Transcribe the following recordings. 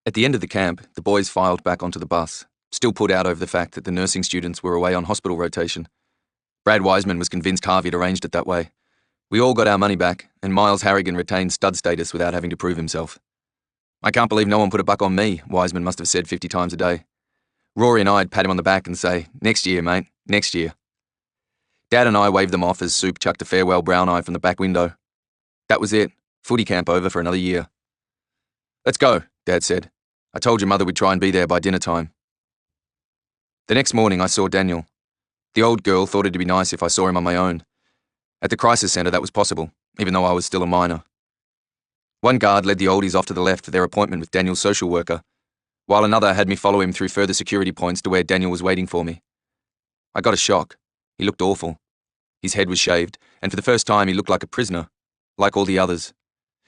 At the end of the camp, the boys filed back onto the bus, still put out over the fact that the nursing students were away on hospital rotation. Brad Wiseman was convinced Harvey had arranged it that way. We all got our money back, and Miles Harrigan retained stud status without having to prove himself. "I can't believe no one put a buck on me," Wiseman must have said 50 times a day. Rory and I'd pat him on the back and say, "Next year, mate, next year." Dad and I waved them off as Soup chucked a farewell brown eye from the back window. That was it. Footy camp over for another year. "Let's go," Dad said. "I told your mother we'd try and be there by dinner time." The next morning I saw Daniel. The old girl thought it'd be nice if I saw him on my own. At the crisis centre that was possible, even though I was still a minor. One guard led the oldies off to the left for their appointment with Daniel's social worker, while another had me follow him through further security points to where Daniel was waiting for me. I got a shock. He looked awful. His head was shaved, and for the first time he looked like a prisoner, like all the others.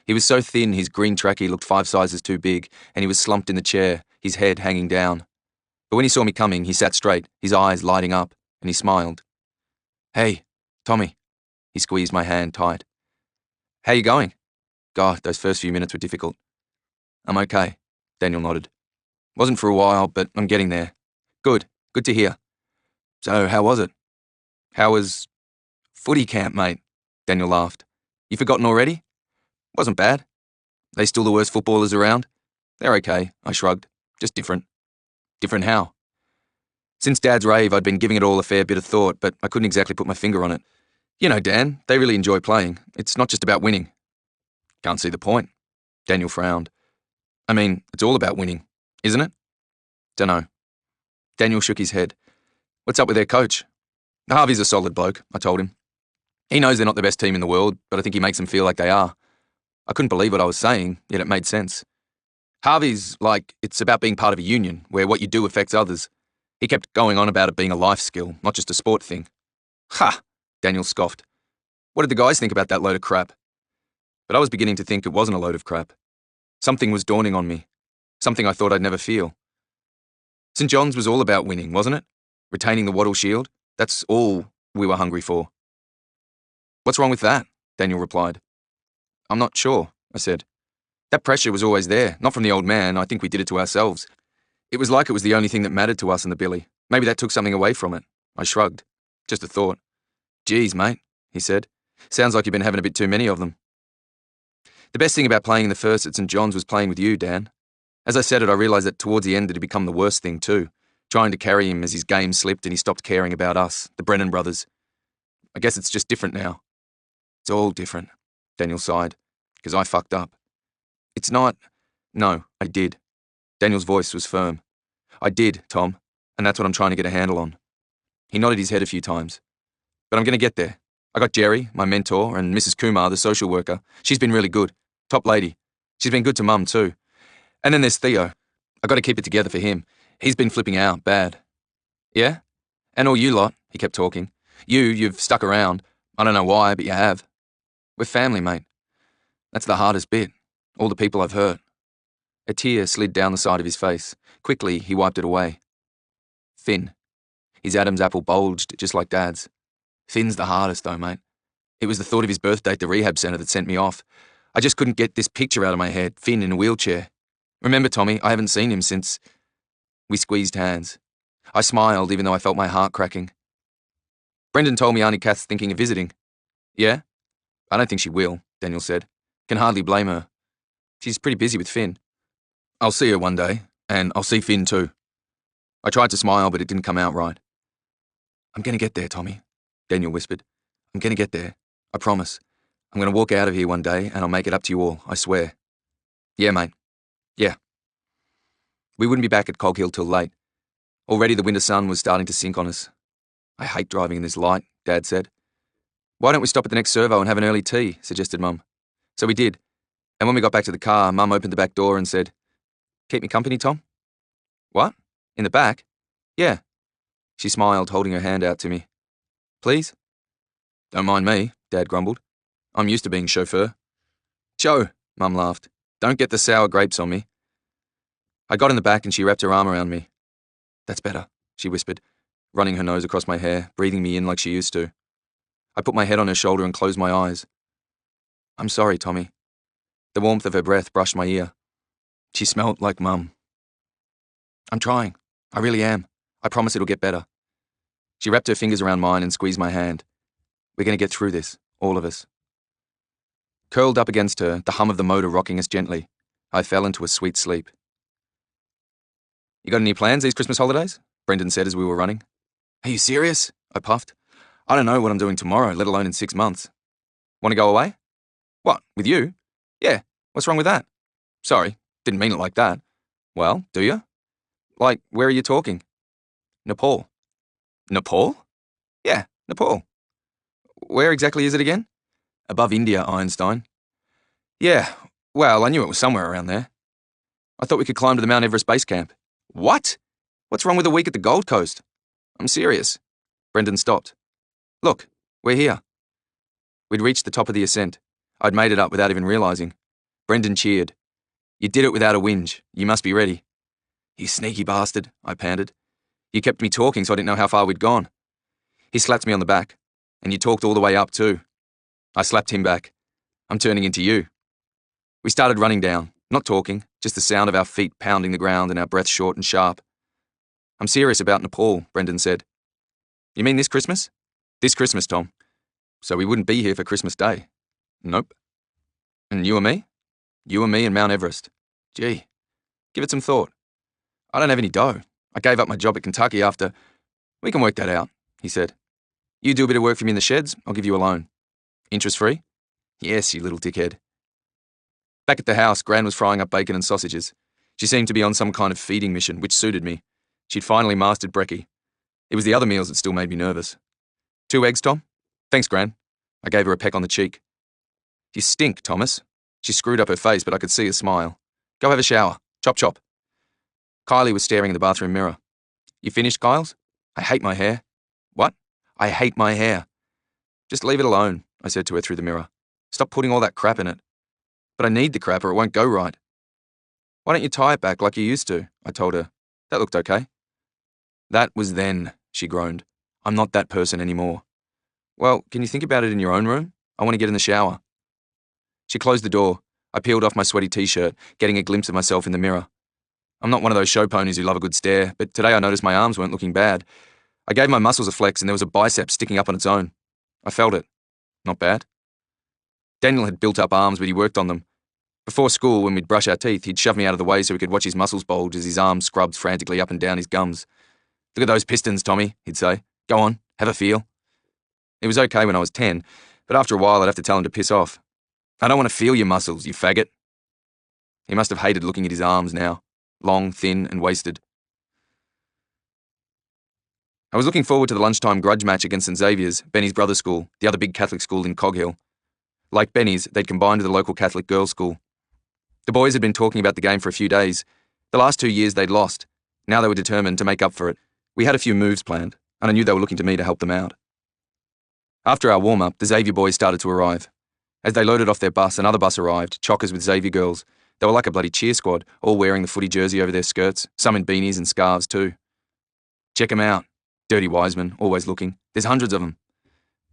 He was so thin his green trackie looked 5 sizes too big, and he was slumped in the chair, his head hanging down. But when he saw me coming, he sat straight, his eyes lighting up, and he smiled. "Hey, Tommy." He squeezed my hand tight. "How you going?" God, those first few minutes were difficult. "I'm okay," Daniel nodded. "Wasn't for a while, but I'm getting there." Good to hear." "So, how was it?" "How was footy camp, mate?" Daniel laughed. "You forgotten already?" "Wasn't bad." "They still the worst footballers around?" "They're okay," I shrugged. "Just different." "Different how?" Since Dad's rave, I'd been giving it all a fair bit of thought, but I couldn't exactly put my finger on it. "You know, Dan, they really enjoy playing. It's not just about winning." "Can't see the point." Daniel frowned. "I mean, it's all about winning, isn't it?" "Dunno." Daniel shook his head. "What's up with their coach?" "Harvey's a solid bloke," I told him. "He knows they're not the best team in the world, but I think he makes them feel like they are." I couldn't believe what I was saying, yet it made sense. "Harvey's like, it's about being part of a union, where what you do affects others." He kept going on about it being a life skill, not just a sport thing. "Ha!" Daniel scoffed. "What did the guys think about that load of crap?" But I was beginning to think it wasn't a load of crap. Something was dawning on me. Something I thought I'd never feel. St. John's was all about winning, wasn't it? Retaining the Wattle Shield. That's all we were hungry for. "What's wrong with that?" Daniel replied. "I'm not sure," I said. "That pressure was always there, not from the old man. I think we did it to ourselves. It was like it was the only thing that mattered to us in the billy. Maybe that took something away from it." I shrugged. "Just a thought." "Geez, mate," he said. "Sounds like you've been having a bit too many of them." The best thing about playing in the first at St. John's was playing with you, Dan. As I said it, I realised that towards the end it had become the worst thing too, trying to carry him as his game slipped and he stopped caring about us, the Brennan brothers. I guess it's just different now. "It's all different," Daniel sighed, "because I fucked up." "It's not—" "No, I did." Daniel's voice was firm. "I did, Tom, and that's what I'm trying to get a handle on." He nodded his head a few times. "But I'm going to get there. I got Jerry, my mentor, and Mrs. Kumar, the social worker. She's been really good. Top lady. She's been good to Mum too. And then there's Theo. I got to keep it together for him. He's been flipping out bad." "Yeah? And all you lot," he kept talking. You've stuck around. I don't know why, but you have. We're family, mate. That's the hardest bit. All the people I've hurt." A tear slid down the side of his face. Quickly, he wiped it away. "Finn." His Adam's apple bulged just like Dad's. "Finn's the hardest though, mate. It was the thought of his birthday at the rehab centre that sent me off. I just couldn't get this picture out of my head, Finn in a wheelchair. Remember, Tommy, I haven't seen him since..." We squeezed hands. I smiled even though I felt my heart cracking. "Brendan told me Auntie Kath's thinking of visiting." "Yeah?" "I don't think she will," Daniel said. "Can hardly blame her. She's pretty busy with Finn." "I'll see her one day, and I'll see Finn too." I tried to smile, but it didn't come out right. "I'm going to get there, Tommy," Daniel whispered. "I'm going to get there. I promise. I'm going to walk out of here one day, and I'll make it up to you all, I swear." "Yeah, mate. Yeah." We wouldn't be back at Cog Hill till late. Already the winter sun was starting to sink on us. "I hate driving in this light," Dad said. "Why don't we stop at the next servo and have an early tea?" suggested Mum. So we did. And when we got back to the car, Mum opened the back door and said, "Keep me company, Tom?" "What? In the back?" "Yeah." She smiled, holding her hand out to me. "Please?" "Don't mind me," Dad grumbled. "I'm used to being chauffeur." "Joe," Mum laughed. "Don't get the sour grapes on me." I got in the back and she wrapped her arm around me. "That's better," she whispered, running her nose across my hair, breathing me in like she used to. I put my head on her shoulder and closed my eyes. "I'm sorry, Tommy." The warmth of her breath brushed my ear. She smelled like Mum. I'm trying. I really am. I promise it'll get better. She wrapped her fingers around mine and squeezed my hand. We're going to get through this, all of us. Curled up against her, the hum of the motor rocking us gently, I fell into a sweet sleep. You got any plans these Christmas holidays? Brendan said as we were running. Are you serious? I puffed. I don't know what I'm doing tomorrow, let alone in 6 months. Want to go away? What, with you? Yeah, what's wrong with that? Sorry, didn't mean it like that. Well, do you? Like, where are you talking? Nepal. Nepal? Yeah, Nepal. Where exactly is it again? Above India, Einstein. Yeah, well, I knew it was somewhere around there. I thought we could climb to the Mount Everest base camp. What? What's wrong with a week at the Gold Coast? I'm serious. Brendan stopped. Look, we're here. We'd reached the top of the ascent. I'd made it up without even realising. Brendan cheered. You did it without a whinge. You must be ready. You sneaky bastard, I panted. You kept me talking so I didn't know how far we'd gone. He slapped me on the back. And you talked all the way up too. I slapped him back. I'm turning into you. We started running down, not talking, just the sound of our feet pounding the ground and our breath short and sharp. I'm serious about Nepal, Brendan said. You mean this Christmas? This Christmas, Tom. So we wouldn't be here for Christmas Day. Nope. And you and me? You and me and Mount Everest. Gee, give it some thought. I don't have any dough. I gave up my job at Kentucky after... We can work that out, he said. You do a bit of work for me in the sheds, I'll give you a loan. Interest-free? Yes, you little dickhead. Back at the house, Gran was frying up bacon and sausages. She seemed to be on some kind of feeding mission, which suited me. She'd finally mastered brekkie. It was the other meals that still made me nervous. 2 eggs, Tom? Thanks, Gran. I gave her a peck on the cheek. You stink, Thomas. She screwed up her face, but I could see a smile. Go have a shower. Chop chop. Kylie was staring in the bathroom mirror. You finished, Kyles? I hate my hair. What? I hate my hair. Just leave it alone, I said to her through the mirror. Stop putting all that crap in it. But I need the crap or it won't go right. Why don't you tie it back like you used to? I told her. That looked okay. That was then, she groaned. I'm not that person anymore. Well, can you think about it in your own room? I want to get in the shower. She closed the door. I peeled off my sweaty t-shirt, getting a glimpse of myself in the mirror. I'm not one of those show ponies who love a good stare, but today I noticed my arms weren't looking bad. I gave my muscles a flex and there was a bicep sticking up on its own. I felt it. Not bad. Daniel had built up arms, but he worked on them. Before school, when we'd brush our teeth, he'd shove me out of the way so we could watch his muscles bulge as his arms scrubbed frantically up and down his gums. Look at those pistons, Tommy, he'd say. Go on, have a feel. It was okay when I was 10, but after a while I'd have to tell him to piss off. I don't want to feel your muscles, you faggot. He must have hated looking at his arms now. Long, thin, and wasted. I was looking forward to the lunchtime grudge match against St Xavier's, Benny's brother school, the other big Catholic school in Cog Hill. Like Benny's, they'd combined with a local Catholic girls' school. The boys had been talking about the game for a few days. The last 2 years they'd lost. Now they were determined to make up for it. We had a few moves planned, and I knew they were looking to me to help them out. After our warm-up, the Xavier boys started to arrive. As they loaded off their bus, another bus arrived, chockers with Xavier girls. They were like a bloody cheer squad, all wearing the footy jersey over their skirts, some in beanies and scarves too. Check 'em out. Dirty Wiseman, always looking. There's hundreds of them.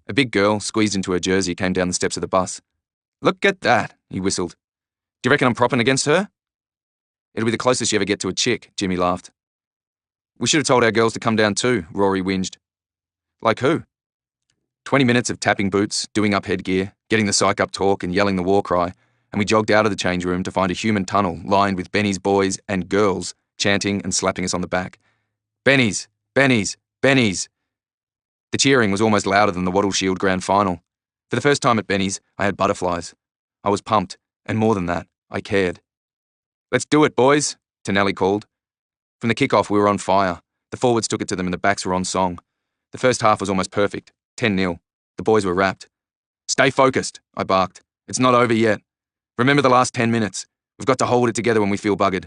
A big girl, squeezed into her jersey, came down the steps of the bus. Look at that, he whistled. Do you reckon I'm propping against her? It'll be the closest you ever get to a chick, Jimmy laughed. We should have told our girls to come down too, Rory whinged. Like who? 20 minutes of tapping boots, doing up headgear, getting the psych up talk and yelling the war cry, and we jogged out of the change room to find a human tunnel lined with Benny's boys and girls chanting and slapping us on the back. Benny's! Benny's! Benny's! The cheering was almost louder than the Wattle Shield Grand Final. For the first time at Benny's, I had butterflies. I was pumped, and more than that, I cared. Let's do it, boys, Tonelli called. From the kick-off, we were on fire. The forwards took it to them and the backs were on song. The first half was almost perfect, 10-0. The boys were wrapped. Stay focused, I barked. It's not over yet. Remember the last 10 minutes. We've got to hold it together when we feel buggered.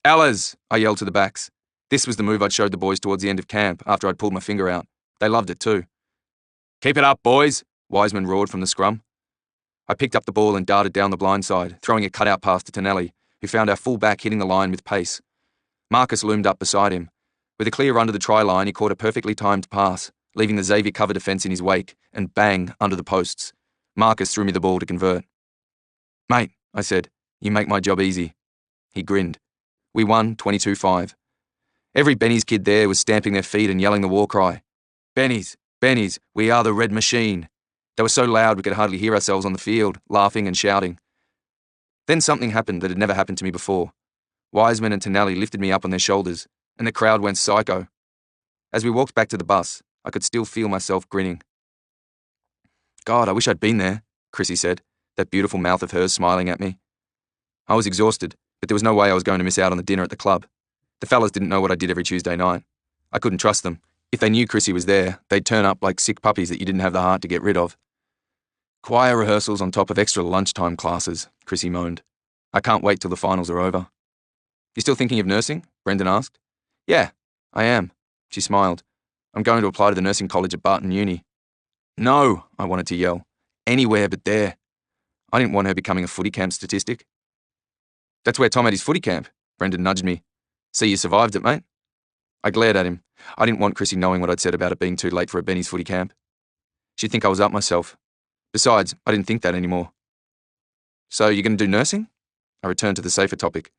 Allers, I yelled to the backs. This was the move I'd showed the boys towards the end of camp after I'd pulled my finger out. They loved it too. Keep it up, boys, Wiseman roared from the scrum. I picked up the ball and darted down the blind side, throwing a cutout pass to Tonelli, who found our full back hitting the line with pace. Marcus loomed up beside him. With a clear under the try line, he caught a perfectly timed pass, leaving the Xavier cover defence in his wake, and bang, under the posts. Marcus threw me the ball to convert. Mate, I said, you make my job easy. He grinned. We won 22-5. Every Benny's kid there was stamping their feet and yelling the war cry. Benny's, Benny's, we are the Red Machine. They were so loud we could hardly hear ourselves on the field, laughing and shouting. Then something happened that had never happened to me before. Wiseman and Tonelli lifted me up on their shoulders, and the crowd went psycho. As we walked back to the bus, I could still feel myself grinning. God, I wish I'd been there, Chrissy said, that beautiful mouth of hers smiling at me. I was exhausted, but there was no way I was going to miss out on the dinner at the club. The fellas didn't know what I did every Tuesday night. I couldn't trust them. If they knew Chrissy was there, they'd turn up like sick puppies that you didn't have the heart to get rid of. Choir rehearsals on top of extra lunchtime classes, Chrissy moaned. I can't wait till the finals are over. You still thinking of nursing? Brendan asked. Yeah, I am. She smiled. I'm going to apply to the nursing college at Barton Uni. No, I wanted to yell. Anywhere but there. I didn't want her becoming a footy camp statistic. That's where Tom had his footy camp, Brendan nudged me. See, you survived it, mate. I glared at him. I didn't want Chrissy knowing what I'd said about it being too late for a Benny's footy camp. She'd think I was up myself. Besides, I didn't think that anymore. So, you're going to do nursing? I returned to the safer topic.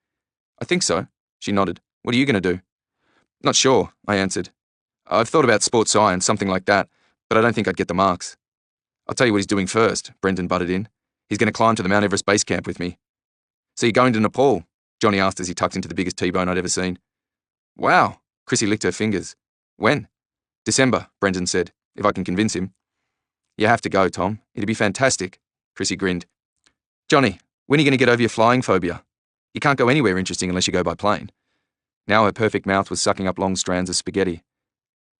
I think so, she nodded. What are you going to do? Not sure, I answered. I've thought about sports science, something like that, but I don't think I'd get the marks. I'll tell you what he's doing first, Brendan butted in. He's going to climb to the Mount Everest base camp with me. So you're going to Nepal? Johnny asked as he tucked into the biggest T-bone I'd ever seen. Wow, Chrissy licked her fingers. When? December, Brendan said, if I can convince him. You have to go, Tom. It'd be fantastic. Chrissy grinned. Johnny, when are you going to get over your flying phobia? You can't go anywhere interesting unless you go by plane. Now her perfect mouth was sucking up long strands of spaghetti.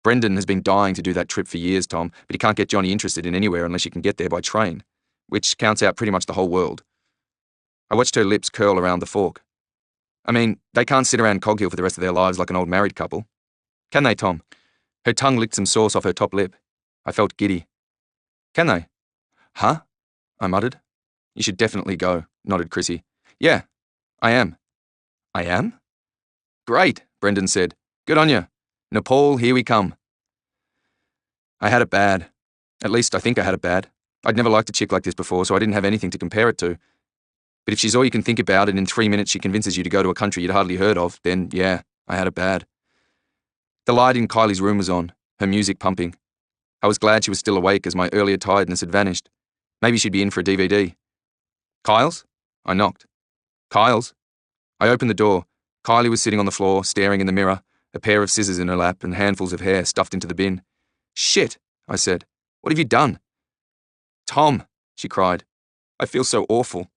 Brendan has been dying to do that trip for years, Tom, but he can't get Johnny interested in anywhere unless you can get there by train, which counts out pretty much the whole world. I watched her lips curl around the fork. I mean, they can't sit around Cog Hill for the rest of their lives like an old married couple. Can they, Tom? Her tongue licked some sauce off her top lip. I felt giddy. Can they? Huh? I muttered. You should definitely go, nodded Chrissy. Yeah, I am. I am? Great, Brendan said. Good on you. Nepal, here we come. I had it bad. At least I think I had it bad. I'd never liked a chick like this before, so I didn't have anything to compare it to. But if she's all you can think about and in 3 minutes she convinces you to go to a country you'd hardly heard of, then yeah, I had it bad. The light in Kylie's room was on, her music pumping. I was glad she was still awake as my earlier tiredness had vanished. Maybe she'd be in for a DVD. Kyle's? I knocked. Kyle's? I opened the door. Kylie was sitting on the floor, staring in the mirror, a pair of scissors in her lap and handfuls of hair stuffed into the bin. Shit, I said. What have you done? Tom, she cried. I feel so awful.